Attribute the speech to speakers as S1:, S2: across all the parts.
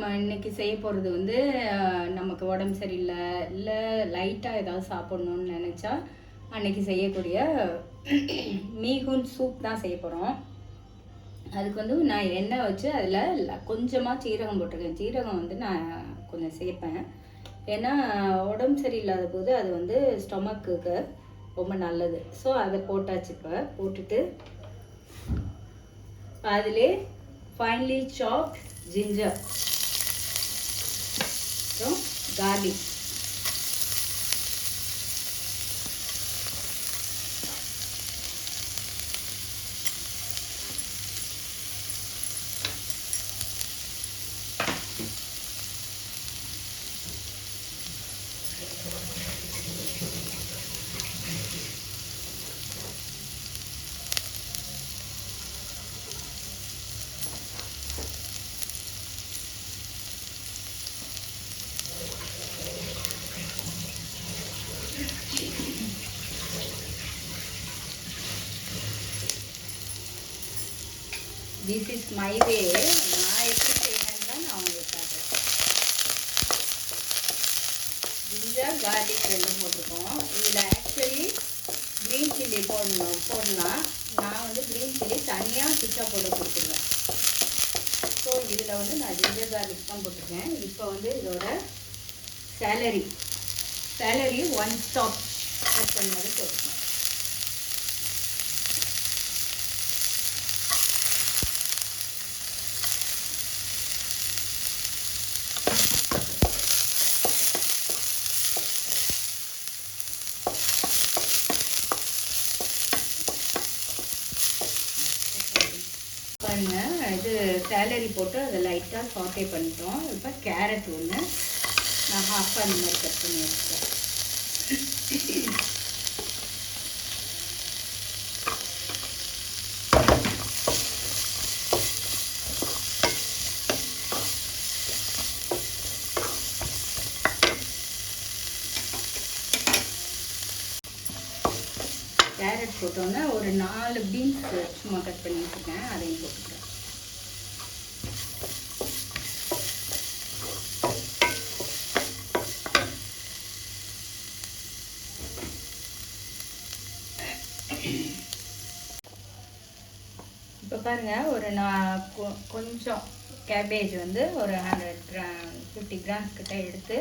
S1: நம்ம இன்னைக்கு செய்ய போகிறது வந்து நமக்கு உடம்பு சரியில்லை, இல்லை லைட்டாக ஏதாவது சாப்பிட்ணுன்னு நினச்சா அன்னைக்கு செய்யக்கூடிய மீகூன் சூப் தான் செய்ய போகிறோம். அதுக்கு வந்து நான் எண்ணெய் வச்சு அதில் கொஞ்சமாக சீரகம் போட்டிருக்கேன். சீரகம் வந்து நான் கொஞ்சம் சேர்ப்பேன். ஏன்னா உடம்பு சரியில்லாத போது அது வந்து ஸ்டொமக்குக்கு ரொம்ப நல்லது. ஸோ அதை போட்டாச்சு. இப்போ போட்டுட்டு அதிலே ஃபைன்லி சாப்ட் ஜிஞ்சர், அப்புறம் garlic, this is my way. நான் எப்படி செய்யணுன்னு தான் நான் உங்களுக்கு காட்டுறேன். ஜிஞ்சர் கார்லிக் ரெண்டும் போட்டிருக்கோம். இதில் ஆக்சுவலி க்ரீன் சில்லி போடலாம். நான் வந்து க்ரீன் சில்லி தனியாக சுச்சா போட்டு கொடுத்துருவேன். ஸோ இதில் வந்து நான் ஜிஞ்சர் கார்லிக் தான் போட்டிருக்கேன். இப்போ வந்து இதோட சேலரி 1 ஸ்டாப் கட் பண்ணது போட்டுருக்கேன். இது சேலரி போட்டு அதை லைட்டாக சாட்டே பண்ணிட்டோம். இப்போ கேரட் ஒன்று நான் ஹாஃபாக அந்த மாதிரி கட் பண்ணி வச்சுட்டேன். கேரட் போட்டோன்னா ஒரு 4 பீன்ஸ் சும்மா கட் பண்ணி வச்சுருக்கேன், அதையும் போட்டுக்கிறேன். இப்போ பாருங்கள், ஒரு நான் கொஞ்சம் கேபேஜ் வந்து ஒரு 50 கிராம்ஸ் கிட்ட எடுத்து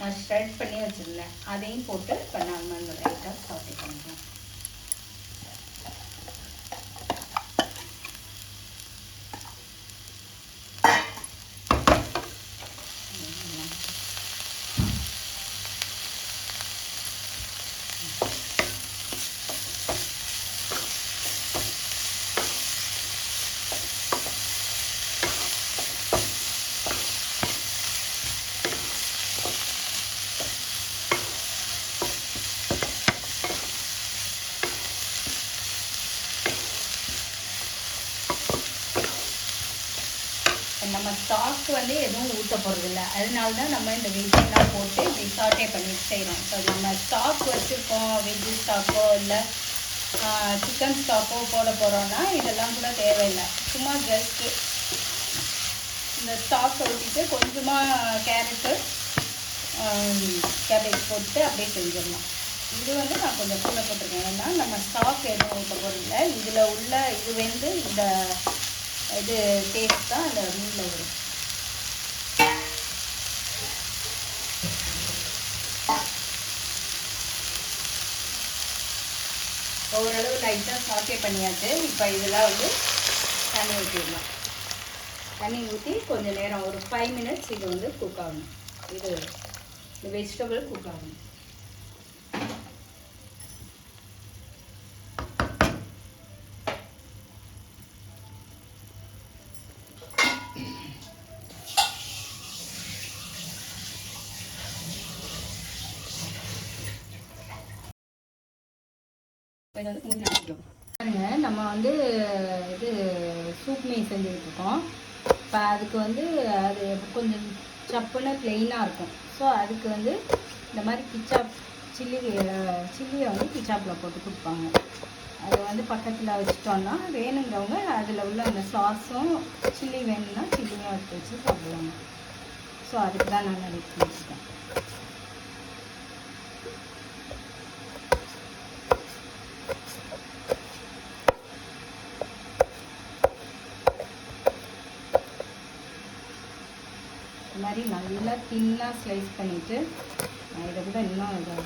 S1: நான் ஷ்ரெட் பண்ணி வச்சுருந்தேன். அதையும் போட்டு இப்போ நம்ம லைட்டாக சாட்டே பண்ணிக்கலாம். நம்ம ஸ்டாக் வந்து எதுவும் ஊற்ற போகிறதில்ல, அதனால தான் நம்ம இந்த வெஜ்ஜெல்லாம் போட்டு இப்படி சாட்டே பண்ணி செய்கிறோம். ஸோ நம்ம ஸ்டாக் வச்சுருக்கோம், வெஜ்ஜு ஸ்டாக்கோ இல்லை சிக்கன் ஸ்டாக்கோ போட போகிறோன்னா இதெல்லாம் கூட தேவையில்லை. சும்மா ஜஸ்ட்டு இந்த ஸ்டாக்கை ஊற்றிட்டு கொஞ்சமாக கேரட்டு கேபேஜ் போட்டு அப்படியே செஞ்சிடலாம். இது வந்து நான் கொஞ்சம் கூட போட்டிருக்கேன். ஏன்னா நம்ம ஸ்டாக் எதுவும் ஊற்ற போகிறதில்ல. இதில் உள்ள இது வந்து இந்த இது டேஸ்ட் தான் அந்த மீனில் வரும். ஓரளவு லைட்டாக சாட்டே பண்ணியாச்சு. இப்போ இதெல்லாம் வந்து தண்ணி ஊற்றிடலாம். தண்ணி ஊற்றி கொஞ்சம் நேரம் ஒரு 5 மினிட்ஸ் இது வந்து குக் ஆகணும். இது இந்த வெஜிடபிள் குக் ஆகணும். நம்ம வந்து இது சூப் மீன் செஞ்சுக்கிட்டு இருக்கோம். இப்போ அதுக்கு வந்து அது கொஞ்சம் சப்புன்னு ப்ளெயினாக இருக்கும். ஸோ அதுக்கு வந்து இந்த மாதிரி சில்லியை வந்து கிச்சாப்பில் போட்டு கொடுப்பாங்க. அதை வந்து பக்கத்தில் வச்சுட்டோன்னா வேணுங்கிறவங்க அதில் உள்ள அந்த சாஸும் சில்லி வேணும்னா சில்லியும் எடுத்து வச்சு சாப்பிடுவாங்க. ஸோ அதுக்கு தான் நான் எடுத்து வச்சுட்டேன். இந்த மாதிரி நல்லா தின்னாக ஸ்லைஸ் பண்ணிவிட்டு நான் இதை கூட இன்னும் இதாக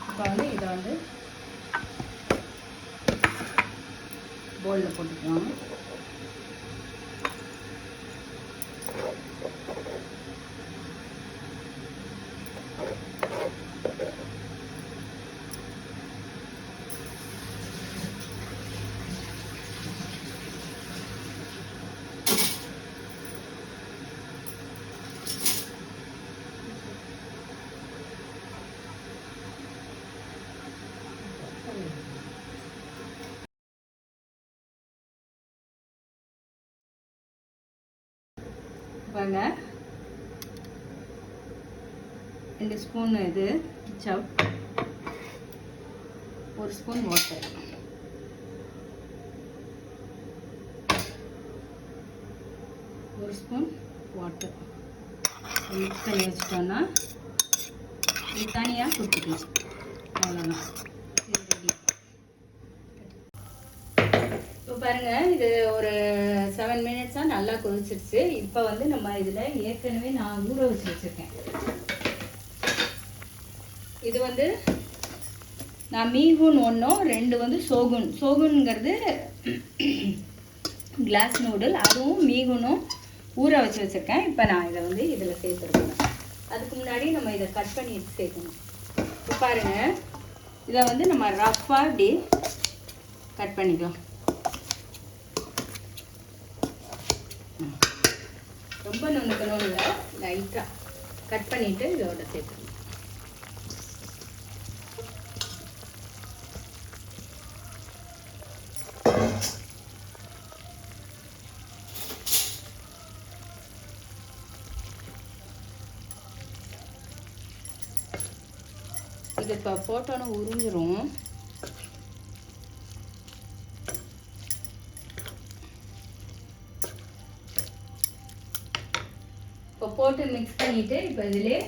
S1: இப்போ வந்து இதை வந்து பவுலில் போட்டுக்கலாம். பாருங்க 2 ஸ்பூன் இது சவ், 1 ஸ்பூன் வாட்டர், மிக்ஸ் பண்ணி வச்சிட்டோன்னா இது தனியாக கொடுத்துக்கலாம். அவ்வளோதான், இது ரெடி. இப்போ பாருங்கள், இது ஒரு 7 மினிட்ஸாக நல்லா கொதிச்சிருச்சு. இப்போ வந்து நம்ம இதில் ஏற்கனவே நான் ஊற வச்சு வச்சுருக்கேன். இது வந்து நான் மீகூன் 1, 2 வந்து சோகுன். சோகுன்ங்கிறது கிளாஸ் நூடுல், அதுவும் மீகூனும் ஊற வச்சு வச்சுருக்கேன். இப்போ நான் இதை வந்து இதில் சேர்த்துருக்கேன். அதுக்கு முன்னாடி நம்ம இதை கட் பண்ணி சேர்க்கணும். இப்போ பாருங்கள், இதை வந்து நம்ம ரஃப்பாக இப்படி கட் பண்ணிக்கலாம். ரொம்ப நுணுக்கணும் இல்லை, லைட்டாக கட் பண்ணிவிட்டு இதோட சேர்த்துக்கணும். இது இப்போ போட்டோன்னு உறிஞ்சிரும். இப்போ போட்டு மிக்ஸ் பண்ணிட்டு இப்போ இதிலே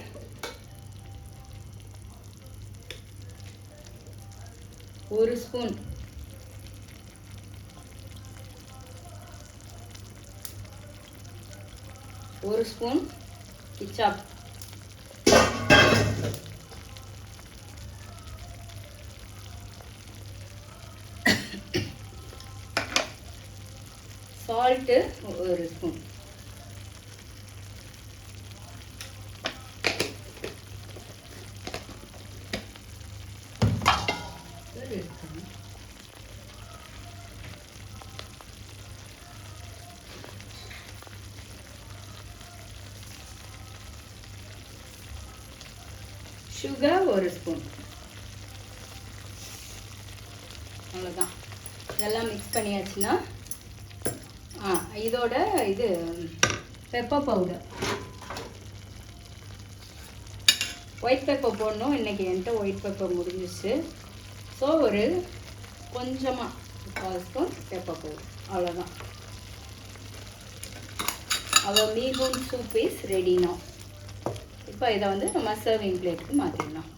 S1: ஒரு spoon ketchup, salt 1 spoon, sugar 1 spoon. அவ்வளோதான். இதெல்லாம் மிக்ஸ் பண்ணியாச்சுன்னா இதோட இது பெப்பர் பவுடர், ஒயிட் பெப்பர் போடணும். இன்றைக்கி என்கிட்ட ஒயிட் பெப்பர் முடிஞ்சிச்சு. ஸோ ஒரு கொஞ்சமாக 1 ஸ்பூன் பெப்பர் பவுடர், அவ்வளோதான். அவர் மீகூன் சூப் இஸ் ரெடி நவ். இப்போ இதை வந்து நம்ம சர்விங் பிளேட்டுக்கு மாற்றிடலாம்.